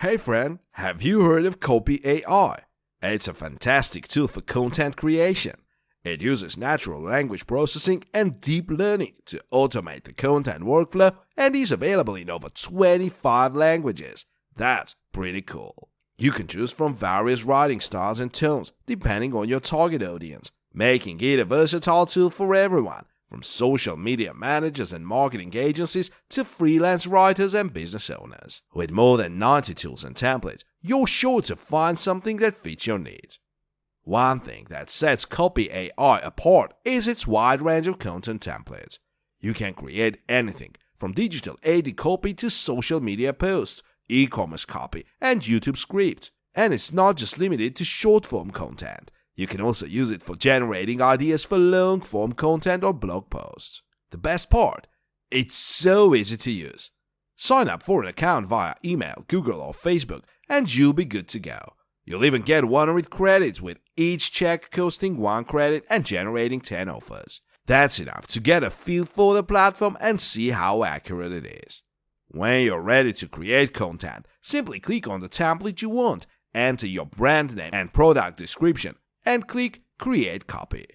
Hey friend, have you heard of Copy AI? It's a fantastic tool for content creation. It uses natural language processing and deep learning to automate the content workflow and is available in over 25 languages. That's pretty cool. You can choose from various writing styles and tones depending on your target audience, making it a versatile tool for everyone, from social media managers and marketing agencies to freelance writers and business owners. With more than 90 tools and templates, you're sure to find something that fits your needs. One thing that sets Copy AI apart is its wide range of content templates. You can create anything from digital AD copy to social media posts, e-commerce copy, and YouTube scripts. And it's not just limited to short-form content. You can also use it for generating ideas for long-form content or blog posts. The best part? It's so easy to use. Sign up for an account via email, Google, or Facebook, and you'll be good to go. You'll even get 100 credits with each check costing 1 credit and generating 10 offers. That's enough to get a feel for the platform and see how accurate it is. When you're ready to create content, simply click on the template you want, enter your brand name and product description, and click Create Copy.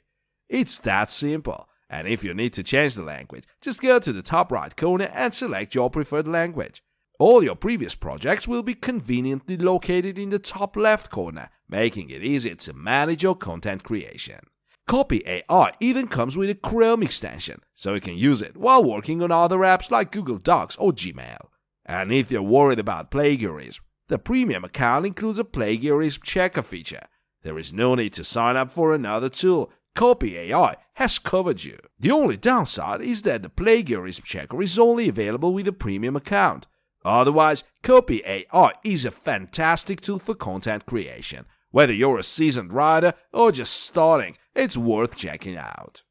It's that simple, and if you need to change the language, just go to the top right corner and select your preferred language. All your previous projects will be conveniently located in the top left corner, making it easier to manage your content creation. Copy AI even comes with a Chrome extension, so you can use it while working on other apps like Google Docs or Gmail. And if you're worried about plagiarism, the premium account includes a plagiarism checker feature. There is no need to sign up for another tool. Copy AI has covered you. The only downside is that the plagiarism checker is only available with a premium account. Otherwise, Copy AI is a fantastic tool for content creation. Whether you're a seasoned writer or just starting, it's worth checking out.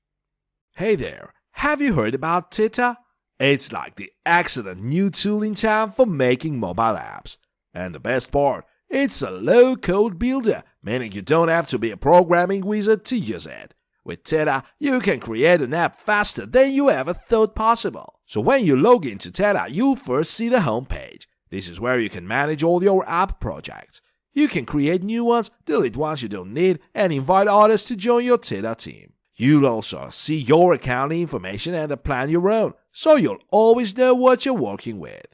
Hey there, have you heard about Teta? It's like the excellent new tool in town for making mobile apps. And the best part, it's a low-code builder, meaning you don't have to be a programming wizard to use it. With Teta, you can create an app faster than you ever thought possible. So when you log into Teta, you'll first see the home page. This is where you can manage all your app projects. You can create new ones, delete ones you don't need, and invite others to join your Teta team. You'll also see your accounting information and plan your own, so you'll always know what you're working with.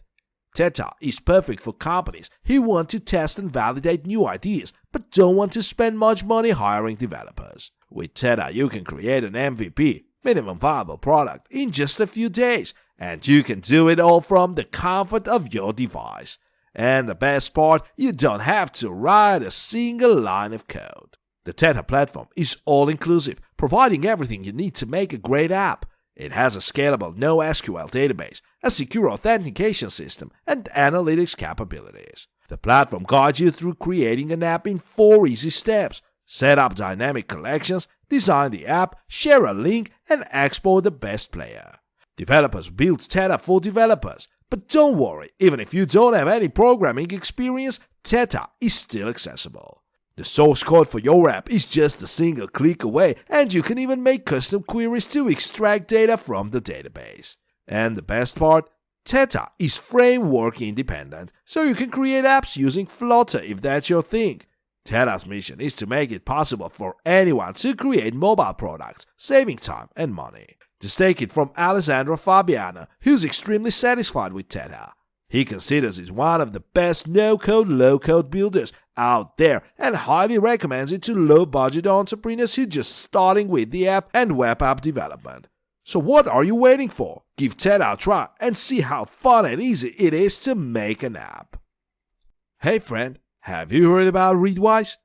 Teta is perfect for companies who want to test and validate new ideas but don't want to spend much money hiring developers. With Teta, you can create an MVP, minimum viable product, in just a few days, and you can do it all from the comfort of your device. And the best part, you don't have to write a single line of code. The Teta platform is all-inclusive, providing everything you need to make a great app. It has a scalable NoSQL database, a secure authentication system, and analytics capabilities. The platform guides you through creating an app in 4 easy steps. Set up dynamic collections, design the app, share a link, and export the best player. Developers build Teta for developers. But don't worry, even if you don't have any programming experience, Teta is still accessible. The source code for your app is just a single click away, and you can even make custom queries to extract data from the database. And the best part? Teta is framework independent, so you can create apps using Flutter if that's your thing. Teta's mission is to make it possible for anyone to create mobile products, saving time and money. Just take it from Alessandro Fabiano, who's extremely satisfied with Teta. He considers it one of the best no-code, low-code builders out there and highly recommends it to low-budget entrepreneurs who are just starting with the app and web app development. So what are you waiting for? Give Teta a try and see how fun and easy it is to make an app. Hey friend, have you heard about Readwise?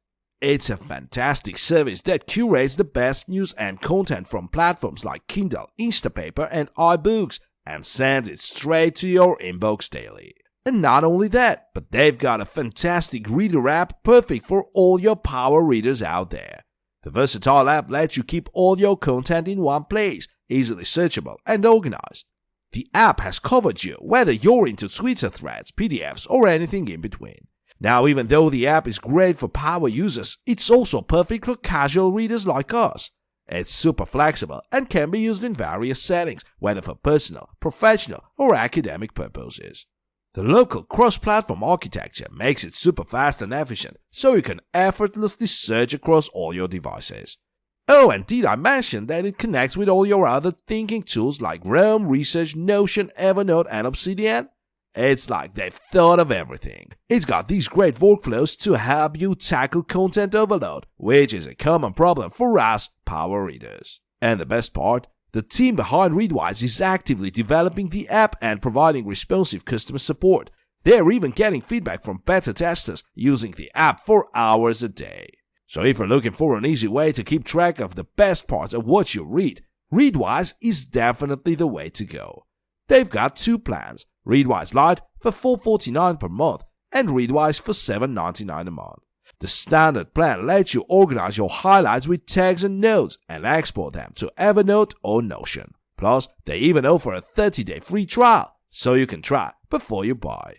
It's a fantastic service that curates the best news and content from platforms like Kindle, Instapaper, and iBooks and sends it straight to your inbox daily. And not only that, but they've got a fantastic reader app perfect for all your power readers out there. The versatile app lets you keep all your content in one place, easily searchable and organized. The app has covered you whether you're into Twitter threads, PDFs, or anything in between. Now, even though the app is great for power users, it's also perfect for casual readers like us. It's super flexible and can be used in various settings, whether for personal, professional, or academic purposes. The local cross-platform architecture makes it super fast and efficient, so you can effortlessly search across all your devices. Oh, and did I mention that it connects with all your other thinking tools like Roam, Research, Notion, Evernote, and Obsidian? It's like they've thought of everything. It's got these great workflows to help you tackle content overload, which is a common problem for us power readers. And the best part? The team behind Readwise is actively developing the app and providing responsive customer support. They're even getting feedback from beta testers using the app for hours a day. So if you're looking for an easy way to keep track of the best parts of what you read, Readwise is definitely the way to go. They've got two plans, Readwise Lite for $4.49 per month and Readwise for $7.99 a month. The standard plan lets you organize your highlights with tags and notes and export them to Evernote or Notion. Plus, they even offer a 30-day free trial, so you can try before you buy.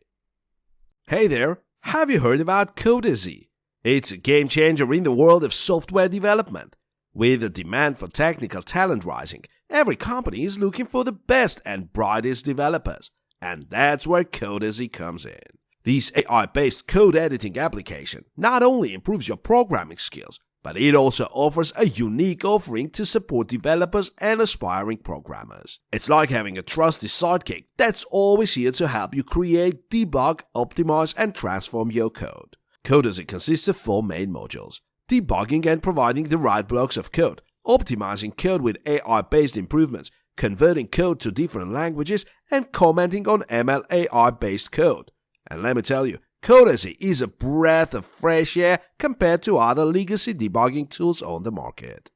Hey there, have you heard about Codazy? It's a game changer in the world of software development. With the demand for technical talent rising, every company is looking for the best and brightest developers, and that's where Codazy comes in. This AI-based code editing application not only improves your programming skills, but it also offers a unique offering to support developers and aspiring programmers. It's like having a trusty sidekick that's always here to help you create, debug, optimize, and transform your code. Codazy consists of four main modules: debugging and providing the right blocks of code, optimizing code with AI-based improvements, converting code to different languages, and commenting on ML AI-based code. And let me tell you, Codazy is a breath of fresh air compared to other legacy debugging tools on the market.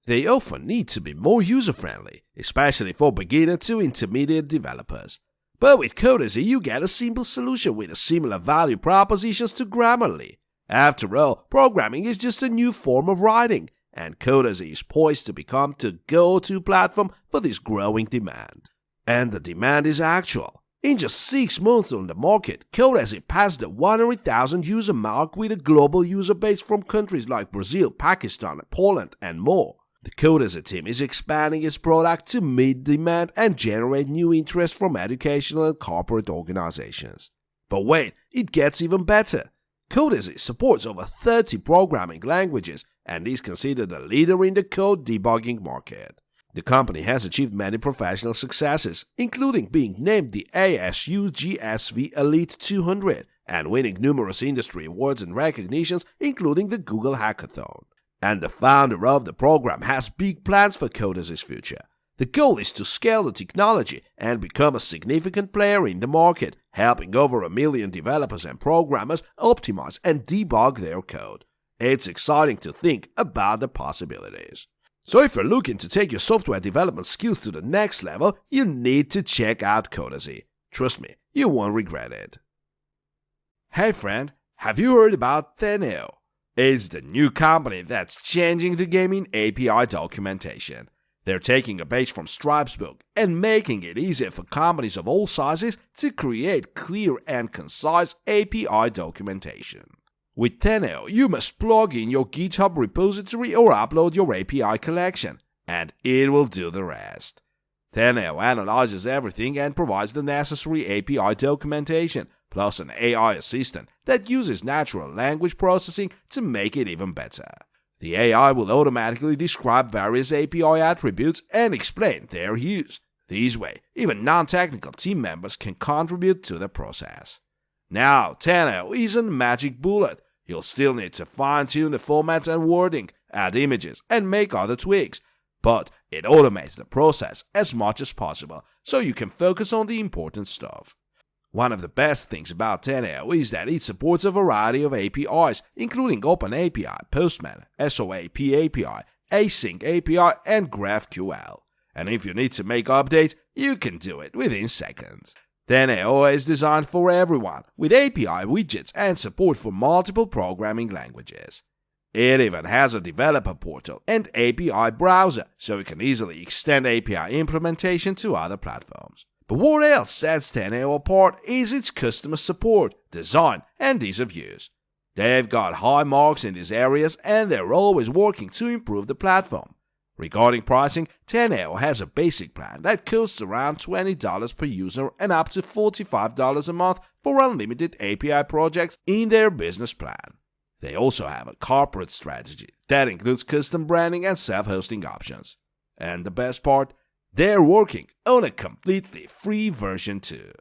They often need to be more user-friendly, especially for beginner to intermediate developers. But with Codazy, you get a simple solution with a similar value propositions to Grammarly. After all, programming is just a new form of writing, and Codazy is poised to become the go-to platform for this growing demand. And the demand is actual. In just 6 months on the market, Codazy passed the 100,000 user mark with a global user base from countries like Brazil, Pakistan, Poland, and more. The Codazy team is expanding its product to meet demand and generate new interest from educational and corporate organizations. But wait, it gets even better. Codazy supports over 30 programming languages and is considered a leader in the code debugging market. The company has achieved many professional successes, including being named the ASU GSV Elite 200 and winning numerous industry awards and recognitions, including the Google Hackathon. And the founder of the program has big plans for Codazy's future. The goal is to scale the technology and become a significant player in the market, helping over 1 million developers and programmers optimize and debug their code. It's exciting to think about the possibilities. So if you're looking to take your software development skills to the next level, you need to check out Codazy. Trust me, you won't regret it. Hey friend, have you heard about Teneo? It's the new company that's changing the game in API documentation. They're taking a page from Stripe's book and making it easier for companies of all sizes to create clear and concise API documentation. With Teneo, you must plug in your GitHub repository or upload your API collection, and it will do the rest. Teneo analyzes everything and provides the necessary API documentation, plus an AI assistant that uses natural language processing to make it even better. The AI will automatically describe various API attributes and explain their use. This way, even non-technical team members can contribute to the process. Now, Teneo isn't a magic bullet. You'll still need to fine-tune the formats and wording, add images, and make other tweaks. But it automates the process as much as possible, so you can focus on the important stuff. One of the best things about Teneo is that it supports a variety of APIs, including OpenAPI, Postman, SOAP API, Async API, and GraphQL. And if you need to make updates, you can do it within seconds. Teneo is designed for everyone, with API widgets and support for multiple programming languages. It even has a developer portal and API browser, so you can easily extend API implementation to other platforms. But what else sets Teneo apart is its customer support, design, and ease of use. They've got high marks in these areas and they're always working to improve the platform. Regarding pricing, Teneo has a basic plan that costs around $20 per user and up to $45 a month for unlimited API projects in their business plan. They also have a corporate strategy that includes custom branding and self-hosting options. And the best part, they're working on a completely free version too.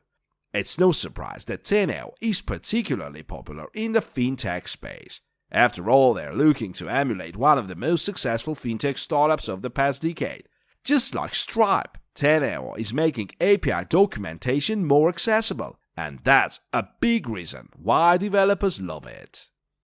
It's no surprise that Teneo is particularly popular in the fintech space. After all, they're looking to emulate one of the most successful fintech startups of the past decade. Just like Stripe, Teneo is making API documentation more accessible, and that's a big reason why developers love it.